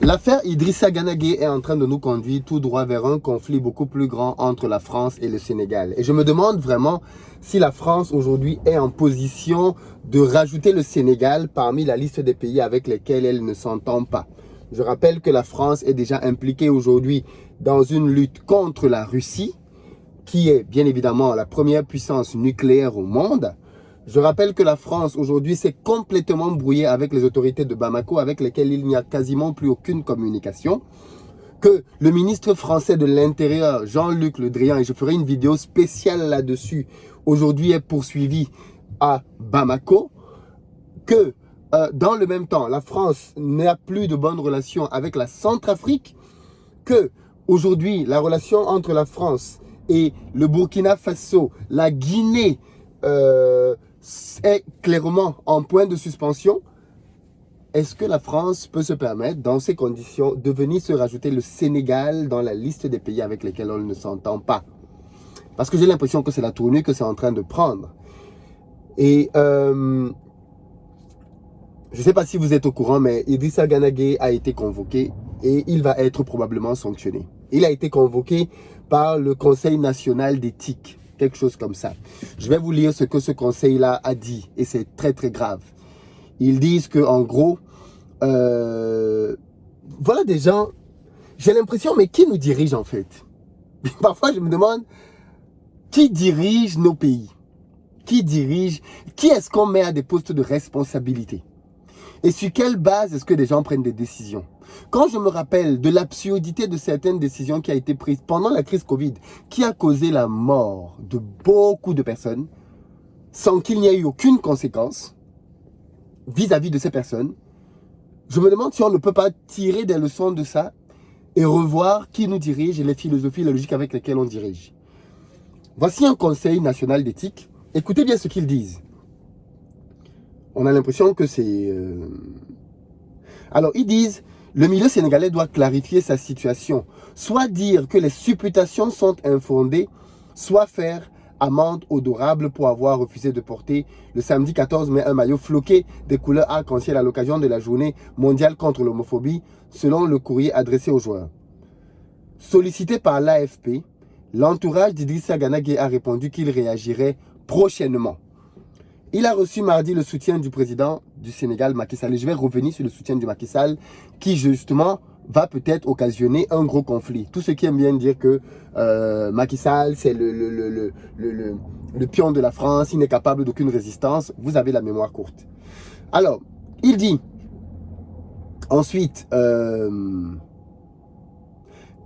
L'affaire Idrissa Gana Gueye est en train de nous conduire tout droit vers un conflit beaucoup plus grand entre la France et le Sénégal. Et je me demande vraiment si la France aujourd'hui est en position de rajouter le Sénégal parmi la liste des pays avec lesquels elle ne s'entend pas. Je rappelle que la France est déjà impliquée aujourd'hui dans une lutte contre la Russie, qui est bien évidemment la première puissance nucléaire au monde. Je rappelle que la France aujourd'hui s'est complètement brouillée avec les autorités de Bamako, avec lesquelles il n'y a quasiment plus aucune communication. Que le ministre français de l'Intérieur, Jean-Luc Le Drian, et je ferai une vidéo spéciale là-dessus, aujourd'hui est poursuivi à Bamako. Que dans le même temps, la France n'a plus de bonnes relations avec la Centrafrique. Que aujourd'hui, la relation entre la France et le Burkina Faso, la Guinée, est clairement en point de suspension. Est-ce que la France peut se permettre, dans ces conditions, de venir se rajouter le Sénégal dans la liste des pays avec lesquels on ne s'entend pas? Parce que j'ai l'impression que c'est la tournure que c'est en train de prendre. Et je ne sais pas si vous êtes au courant, mais Idrissa Gana Gueye a été convoqué et il va être probablement sanctionné. Il a été convoqué par le Conseil national d'éthique, quelque chose comme ça. Je vais vous lire ce que ce conseil-là a dit, et c'est très très grave. Ils disent que en gros, voilà des gens, j'ai l'impression, mais qui nous dirige en fait? Parfois je me demande, qui dirige nos pays? Qui dirige? Qui est-ce qu'on met à des postes de responsabilité? Et sur quelle base est-ce que des gens prennent des décisions? Quand je me rappelle de l'absurdité de certaines décisions qui ont été prises pendant la crise Covid, qui a causé la mort de beaucoup de personnes, sans qu'il n'y ait eu aucune conséquence vis-à-vis de ces personnes, je me demande si on ne peut pas tirer des leçons de ça et revoir qui nous dirige et les philosophies et les logiques avec lesquelles on dirige. Voici un conseil national d'éthique. Écoutez bien ce qu'ils disent. On a l'impression que c'est... Alors, ils disent, le milieu sénégalais doit clarifier sa situation. Soit dire que les supputations sont infondées, soit faire amende odorable pour avoir refusé de porter le samedi 14 mai un maillot floqué des couleurs arc-en-ciel à l'occasion de la journée mondiale contre l'homophobie, selon le courrier adressé aux joueurs. Sollicité par l'AFP, l'entourage d'Idrissa Gana Gueye a répondu qu'il réagirait prochainement. Il a reçu mardi le soutien du président du Sénégal, Macky Sall. Et je vais revenir sur le soutien du Macky Sall qui, justement, va peut-être occasionner un gros conflit. Tous ceux qui aiment bien dire que Macky Sall, c'est le pion de la France, il n'est capable d'aucune résistance, vous avez la mémoire courte. Alors, il dit, ensuite,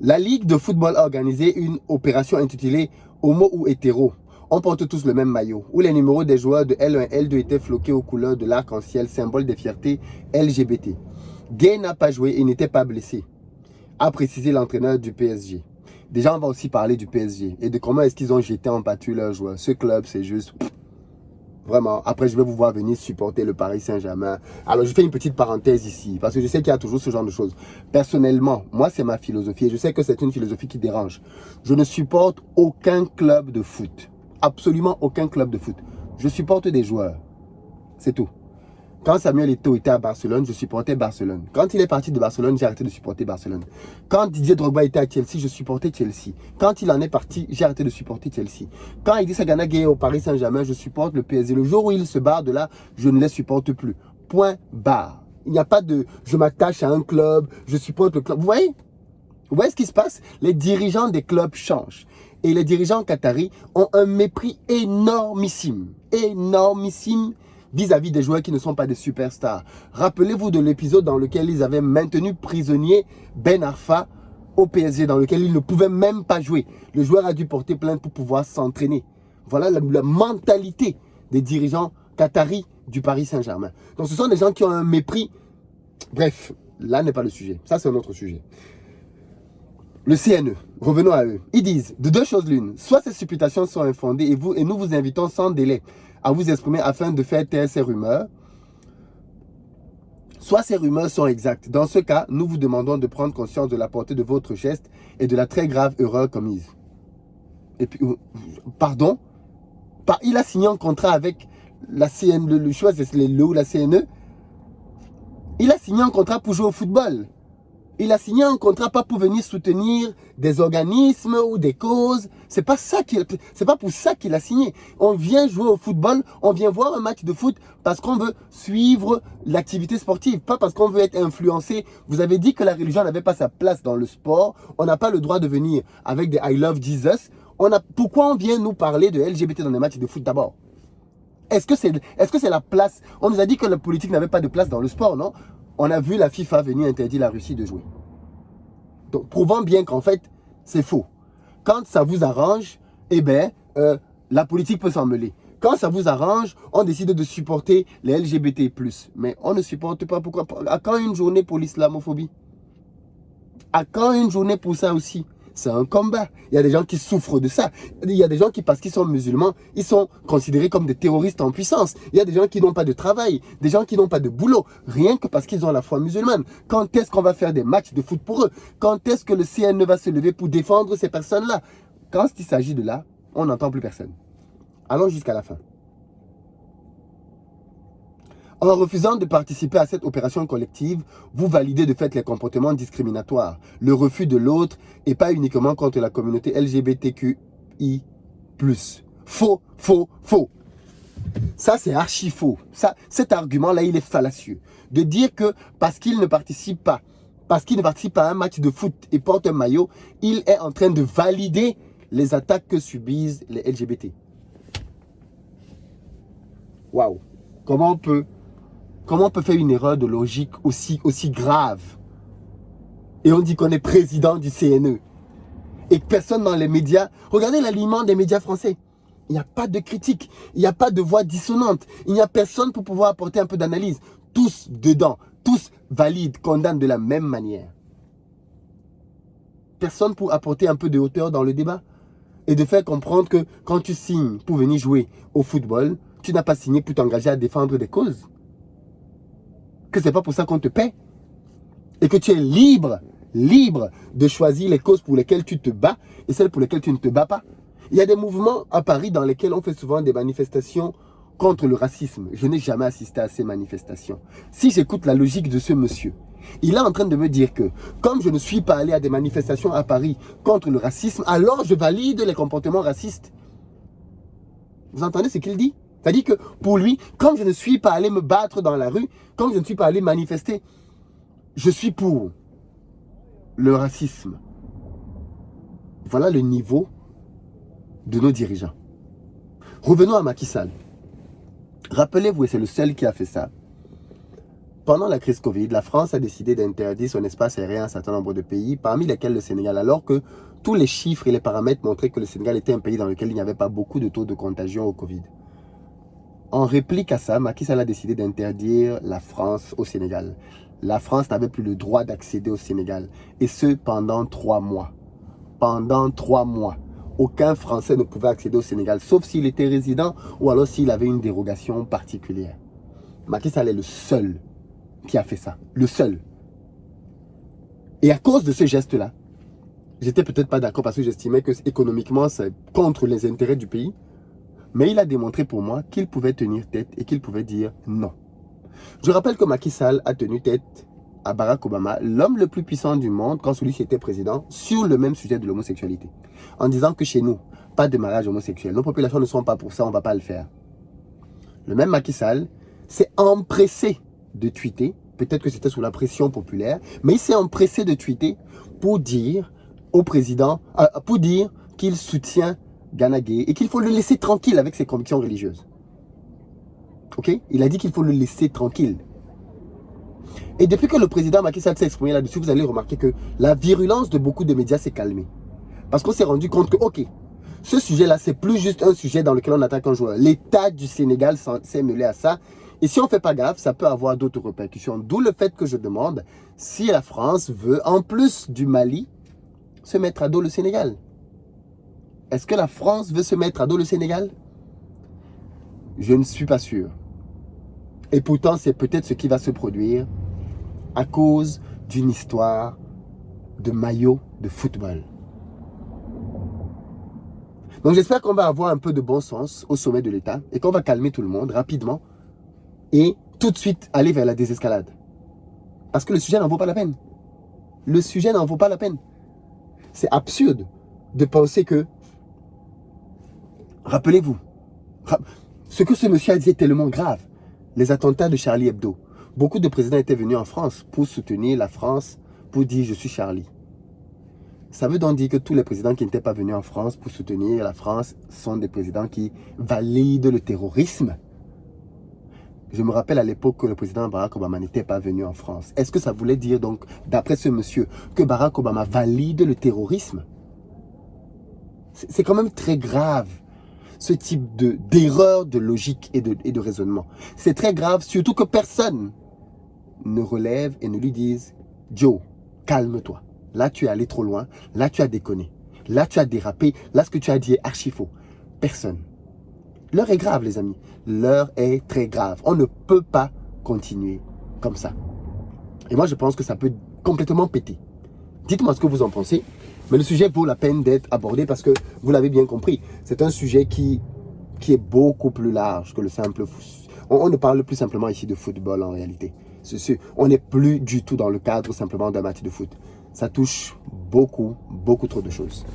la Ligue de football a organisé une opération intitulée « Homo ou hétéro ». On porte tous le même maillot, où les numéros des joueurs de L1 et L2 étaient floqués aux couleurs de l'arc-en-ciel, symbole des fiertés LGBT. Gueye n'a pas joué et n'était pas blessé, a précisé l'entraîneur du PSG. Déjà, on va aussi parler du PSG et de comment est-ce qu'ils ont jeté en pâture leurs joueurs. Ce club, c'est juste... Vraiment, après je vais vous voir venir supporter le Paris Saint-Germain. Alors je fais une petite parenthèse ici, parce que je sais qu'il y a toujours ce genre de choses. Personnellement, moi c'est ma philosophie et je sais que c'est une philosophie qui dérange. Je ne supporte aucun club de foot. Absolument aucun club de foot. Je supporte des joueurs. C'est tout. Quand Samuel Eto'o était à Barcelone, je supportais Barcelone. Quand il est parti de Barcelone, j'ai arrêté de supporter Barcelone. Quand Didier Drogba était à Chelsea, je supportais Chelsea. Quand il en est parti, j'ai arrêté de supporter Chelsea. Quand Idrissa Gana Gueye est au Paris Saint-Germain, je supporte le PSG. Le jour où il se barre de là, je ne les supporte plus. Point barre. Il n'y a pas de « je m'attache à un club, je supporte le club ». Vous voyez? Vous voyez ce qui se passe? Les dirigeants des clubs changent. Et les dirigeants qataris ont un mépris énormissime, vis-à-vis des joueurs qui ne sont pas des superstars. Rappelez-vous de l'épisode dans lequel ils avaient maintenu prisonnier Ben Arfa au PSG, dans lequel il ne pouvait même pas jouer. Le joueur a dû porter plainte pour pouvoir s'entraîner. Voilà la mentalité des dirigeants qataris du Paris Saint-Germain. Donc ce sont des gens qui ont un mépris. Bref, là n'est pas le sujet. Ça, c'est un autre sujet. Le CNE, revenons à eux. Ils disent de deux choses l'une. Soit ces supputations sont infondées et nous vous invitons sans délai à vous exprimer afin de faire taire ces rumeurs. Soit ces rumeurs sont exactes. Dans ce cas, nous vous demandons de prendre conscience de la portée de votre geste et de la très grave erreur commise. Et puis, pardon, il a signé un contrat avec la CNE, le choix c'est la CNE. Il a signé un contrat pour jouer au football. Il a signé un contrat pas pour venir soutenir des organismes ou des causes. C'est pas pour ça qu'il a signé. On vient jouer au football, on vient voir un match de foot parce qu'on veut suivre l'activité sportive, pas parce qu'on veut être influencé. Vous avez dit que la religion n'avait pas sa place dans le sport. On n'a pas le droit de venir avec des I love Jesus. Pourquoi on vient nous parler de LGBT dans les matchs de foot d'abord? Est-ce que c'est la place? On nous a dit que la politique n'avait pas de place dans le sport, non? On a vu la FIFA venir interdire la Russie de jouer. Donc, prouvant bien qu'en fait, c'est faux. Quand ça vous arrange, eh bien, la politique peut s'en mêler. Quand ça vous arrange, on décide de supporter les LGBT+. Mais on ne supporte pas. Pourquoi? À quand une journée pour l'islamophobie? À quand une journée pour ça aussi? C'est un combat. Il y a des gens qui souffrent de ça. Il y a des gens qui, parce qu'ils sont musulmans, ils sont considérés comme des terroristes en puissance. Il y a des gens qui n'ont pas de travail, des gens qui n'ont pas de boulot, rien que parce qu'ils ont la foi musulmane. Quand est-ce qu'on va faire des matchs de foot pour eux? Quand est-ce que le CNE va se lever pour défendre ces personnes-là? Quand il s'agit de là, on n'entend plus personne. Allons jusqu'à la fin. En refusant de participer à cette opération collective, vous validez de fait les comportements discriminatoires, le refus de l'autre et pas uniquement contre la communauté LGBTQI+. Faux, faux, faux. Ça, c'est archi faux. Cet argument-là, il est fallacieux. De dire que parce qu'il ne participe pas, à un match de foot et porte un maillot, il est en train de valider les attaques que subissent les LGBT. Waouh. Comment on peut faire une erreur de logique aussi grave? Et on dit qu'on est président du CNE. Et que personne dans les médias... Regardez l'alignement des médias français. Il n'y a pas de critique. Il n'y a pas de voix dissonante. Il n'y a personne pour pouvoir apporter un peu d'analyse. Tous dedans. Tous valident, condamnent de la même manière. Personne pour apporter un peu de hauteur dans le débat. Et de faire comprendre que quand tu signes pour venir jouer au football, tu n'as pas signé pour t'engager à défendre des causes. Que c'est pas pour ça qu'on te paie. Et que tu es libre de choisir les causes pour lesquelles tu te bats et celles pour lesquelles tu ne te bats pas. Il y a des mouvements à Paris dans lesquels on fait souvent des manifestations contre le racisme. Je n'ai jamais assisté à ces manifestations. Si j'écoute la logique de ce monsieur, il est en train de me dire que comme je ne suis pas allé à des manifestations à Paris contre le racisme, alors je valide les comportements racistes. Vous entendez ce qu'il dit? C'est-à-dire que pour lui, comme je ne suis pas allé me battre dans la rue, comme je ne suis pas allé manifester, je suis pour le racisme. Voilà le niveau de nos dirigeants. Revenons à Macky Sall. Rappelez-vous, et c'est le seul qui a fait ça. Pendant la crise Covid, la France a décidé d'interdire son espace aérien à un certain nombre de pays, parmi lesquels le Sénégal, alors que tous les chiffres et les paramètres montraient que le Sénégal était un pays dans lequel il n'y avait pas beaucoup de taux de contagion au Covid. En réplique à ça, Macky Sall a décidé d'interdire la France au Sénégal. La France n'avait plus le droit d'accéder au Sénégal. Et ce, pendant 3 mois. Pendant 3 mois. Aucun Français ne pouvait accéder au Sénégal, sauf s'il était résident ou alors s'il avait une dérogation particulière. Macky Sall est le seul qui a fait ça. Le seul. Et à cause de ce geste-là, j'étais peut-être pas d'accord parce que j'estimais que économiquement, c'est contre les intérêts du pays. Mais il a démontré pour moi qu'il pouvait tenir tête et qu'il pouvait dire non. Je rappelle que Macky Sall a tenu tête à Barack Obama, l'homme le plus puissant du monde quand celui-ci était président, sur le même sujet de l'homosexualité. En disant que chez nous, pas de mariage homosexuel. Nos populations ne sont pas pour ça, on ne va pas le faire. Le même Macky Sall s'est empressé de tweeter, peut-être que c'était sous la pression populaire, mais il s'est empressé de tweeter pour dire au président, pour dire qu'il soutient Gana Gueye et qu'il faut le laisser tranquille avec ses convictions religieuses. Ok? Il a dit qu'il faut le laisser tranquille. Et depuis que le président Macky Sall s'est exprimé là-dessus, vous allez remarquer que la virulence de beaucoup de médias s'est calmée. Parce qu'on s'est rendu compte que, ok, ce sujet-là, c'est plus juste un sujet dans lequel on attaque un joueur. L'État du Sénégal s'est mêlé à ça. Et si on ne fait pas gaffe, ça peut avoir d'autres répercussions. D'où le fait que je demande si la France veut, en plus du Mali, se mettre à dos le Sénégal. Est-ce que la France veut se mettre à dos le Sénégal? Je ne suis pas sûr. Et pourtant, c'est peut-être ce qui va se produire à cause d'une histoire de maillot de football. Donc j'espère qu'on va avoir un peu de bon sens au sommet de l'État et qu'on va calmer tout le monde rapidement et tout de suite aller vers la désescalade. Parce que le sujet n'en vaut pas la peine. Le sujet n'en vaut pas la peine. C'est absurde de penser que... Rappelez-vous, ce que ce monsieur a dit est tellement grave. Les attentats de Charlie Hebdo. Beaucoup de présidents étaient venus en France pour soutenir la France, pour dire « je suis Charlie ». Ça veut donc dire que tous les présidents qui n'étaient pas venus en France pour soutenir la France sont des présidents qui valident le terrorisme. Je me rappelle à l'époque que le président Barack Obama n'était pas venu en France. Est-ce que ça voulait dire donc, d'après ce monsieur, que Barack Obama valide le terrorisme? C'est quand même très grave, ce type d'erreur de logique et de raisonnement. C'est très grave, surtout que personne ne relève et ne lui dise « Joe, calme-toi. Là, tu es allé trop loin. Là, tu as déconné. Là, tu as dérapé. Là, ce que tu as dit est archi faux. » Personne. L'heure est grave, les amis. L'heure est très grave. On ne peut pas continuer comme ça. Et moi, je pense que ça peut complètement péter. Dites-moi ce que vous en pensez. Mais le sujet vaut la peine d'être abordé parce que, vous l'avez bien compris, c'est un sujet qui est beaucoup plus large que le simple foot. On ne parle plus simplement ici de football en réalité. On n'est plus du tout dans le cadre simplement d'un match de foot. Ça touche beaucoup, beaucoup trop de choses.